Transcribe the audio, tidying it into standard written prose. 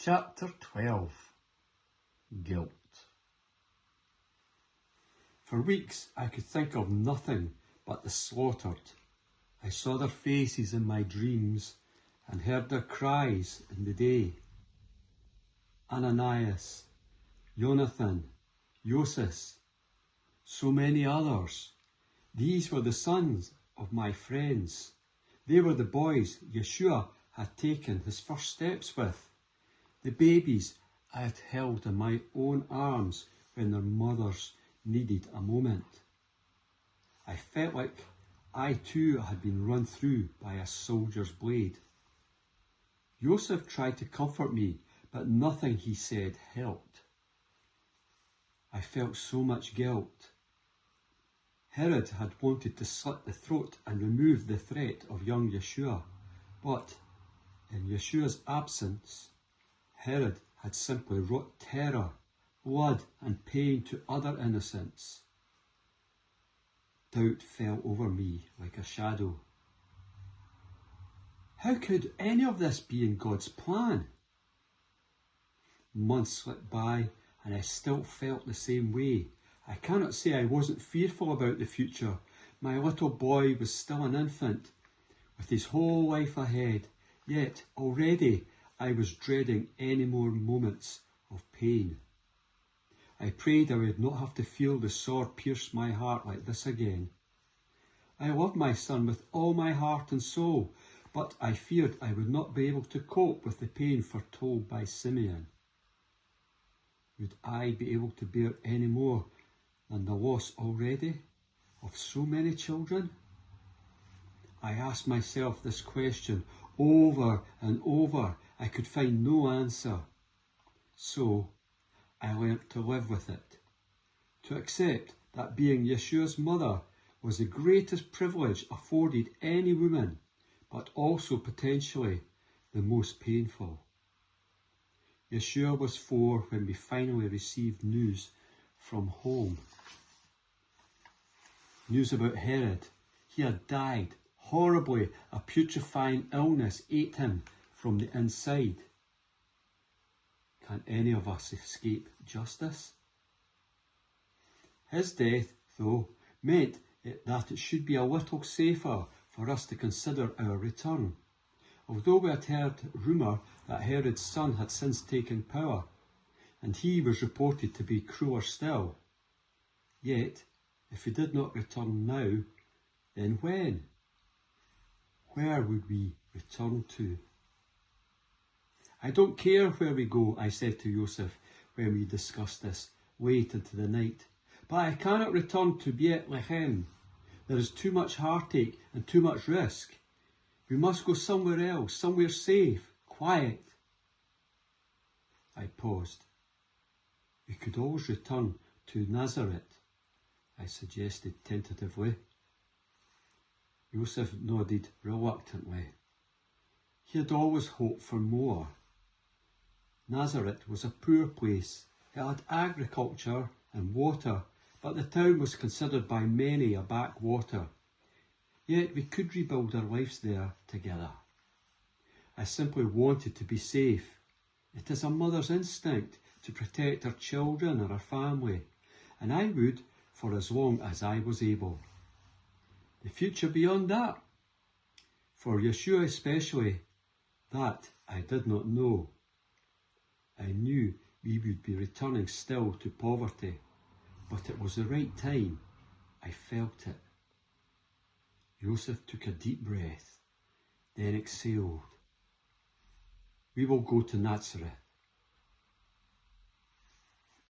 Chapter 12. Guilt. For weeks I could think of nothing but the slaughtered. I saw their faces in my dreams and heard their cries in the day. Ananias, Jonathan, Joseph, so many others. These were the sons of my friends. They were the boys Yeshua had taken his first steps with, the babies I had held in my own arms when their mothers needed a moment. I felt like I too had been run through by a soldier's blade. Joseph tried to comfort me, but nothing he said helped. I felt so much guilt. Herod had wanted to slit the throat and remove the threat of young Yeshua, but in Yeshua's absence, Herod had simply wrought terror, blood and pain to other innocents. Doubt fell over me like a shadow. How could any of this be in God's plan? Months slipped by and I still felt the same way. I cannot say I wasn't fearful about the future. My little boy was still an infant, with his whole life ahead, yet already I was dreading any more moments of pain. I prayed I would not have to feel the sword pierce my heart like this again. I loved my son with all my heart and soul, but I feared I would not be able to cope with the pain foretold by Simeon. Would I be able to bear any more than the loss already of so many children? I asked myself this question over and over. I could find no answer. So I learnt to live with it, to accept that being Yeshua's mother was the greatest privilege afforded any woman, but also potentially the most painful. Yeshua was 4 when we finally received news from home. News about Herod. He had died horribly. A putrefying illness ate him from the inside. Can any of us escape justice? His death, though, meant that it should be a little safer for us to consider our return. Although we had heard rumour that Herod's son had since taken power, and he was reported to be crueler still, yet, if we did not return now, then when? Where would we return to? I don't care where we go, I said to Joseph when we discussed this late into the night, but I cannot return to Beit Lechem. There is too much heartache and too much risk. We must go somewhere else, somewhere safe, quiet. I paused. We could always return to Nazareth, I suggested tentatively. Joseph nodded reluctantly. He had always hoped for more. Nazareth was a poor place. It had agriculture and water, but the town was considered by many a backwater. Yet we could rebuild our lives there together. I simply wanted to be safe. It is a mother's instinct to protect her children and her family, and I would for as long as I was able. The future beyond that, for Yeshua especially, that I did not know. I knew we would be returning still to poverty, but it was the right time. I felt it. Joseph took a deep breath, then exhaled. We will go to Nazareth.